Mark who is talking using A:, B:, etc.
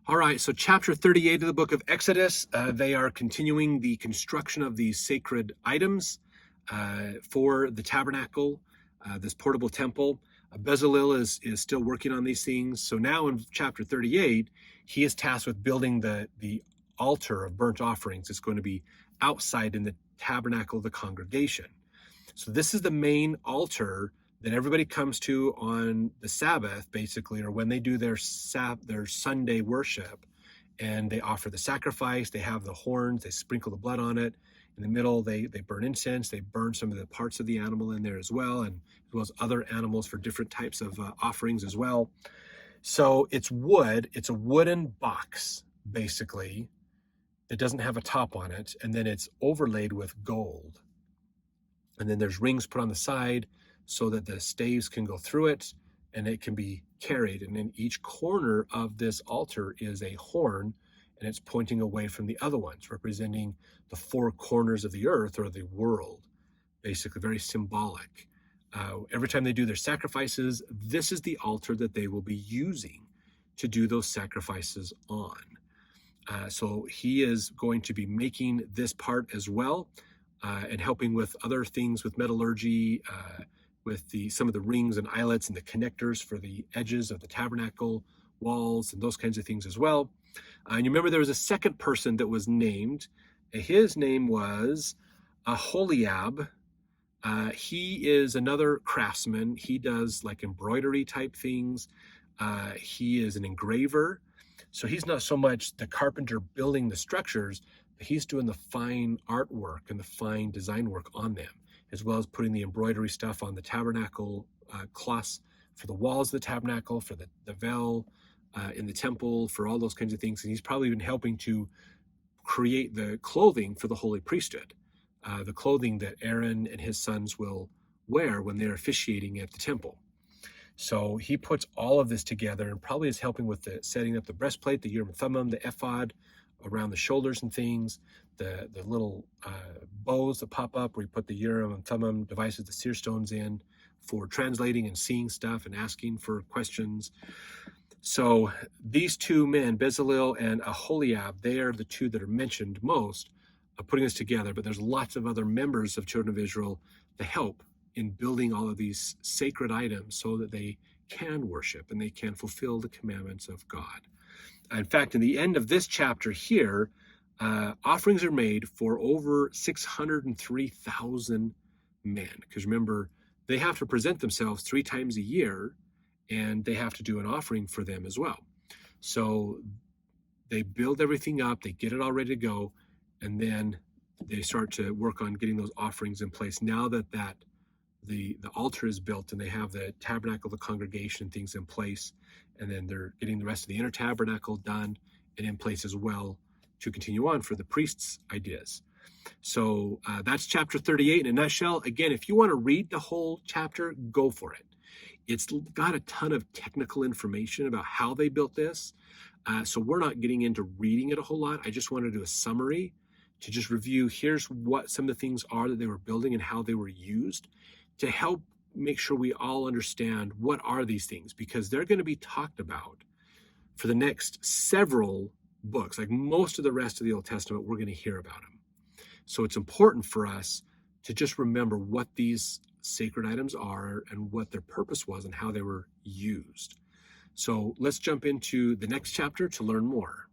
A: All right, so chapter 38 of the book of Exodus, they are continuing the construction of these sacred items for the tabernacle, this portable temple. Bezalel is still working on these things. So now in chapter 38, he is tasked with building the altar of burnt offerings. It's going to be outside in the tabernacle of the congregation. So this is the main altar that everybody comes to on the Sabbath, basically, or when they do their Sunday worship, and they offer the sacrifice. They have the horns, they sprinkle the blood on it. In the middle, they burn incense. They burn some of the parts of the animal in there as well, and as well as other animals for different types of offerings as well. So it's wood. It's a wooden box, basically, that doesn't have a top on it, and then it's overlaid with gold. And then there's rings put on the side so that the staves can go through it and it can be carried. And in each corner of this altar is a horn, and it's pointing away from the other ones, representing the four corners of the earth or the world, basically very symbolic. Every time they do their sacrifices, this is the altar that they will be using to do those sacrifices on. So he is going to be making this part as well, and helping with other things with metallurgy, with some of the rings and eyelets and the connectors for the edges of the tabernacle walls and those kinds of things as well. And you remember there was a second person that was named. His name was Aholiab. He is another craftsman. He does like embroidery type things. He is an engraver. So he's not so much the carpenter building the structures, but he's doing the fine artwork and the fine design work on them, as well as putting the embroidery stuff on the tabernacle cloths for the walls of the tabernacle, for the veil in the temple, for all those kinds of things. And he's probably been helping to create the clothing for the holy priesthood, the clothing that Aaron and his sons will wear when they're officiating at the temple. So he puts all of this together and probably is helping with the setting up the breastplate, the Urim and Thummim, the ephod around the shoulders and things, the little bows that pop up where you put the Urim and Thummim devices, the seer stones in for translating and seeing stuff and asking for questions. So these two men, Bezalel and Aholiab, they are the two that are mentioned most of putting this together, but there's lots of other members of children of Israel to help in building all of these sacred items so that they can worship and they can fulfill the commandments of God. In fact, in the end of this chapter here, offerings are made for over 603,000 men. Because remember, they have to present themselves 3 times a year, and they have to do an offering for them as well. So they build everything up, they get it all ready to go, and then they start to work on getting those offerings in place. Now that the altar is built and they have the tabernacle, the congregation, things in place, and then they're getting the rest of the inner tabernacle done and in place as well to continue on for the priests' ideas. So that's chapter 38 in a nutshell. Again, if you want to read the whole chapter, go for it. It's got a ton of technical information about how they built this. So we're not getting into reading it a whole lot. I just want to do a summary to just review. Here's what some of the things are that they were building and how they were used to help make sure we all understand what are these things, because they're going to be talked about for the next several books. Like most of the rest of the Old Testament, we're going to hear about them. So it's important for us to just remember what these sacred items are and what their purpose was and how they were used. So let's jump into the next chapter to learn more.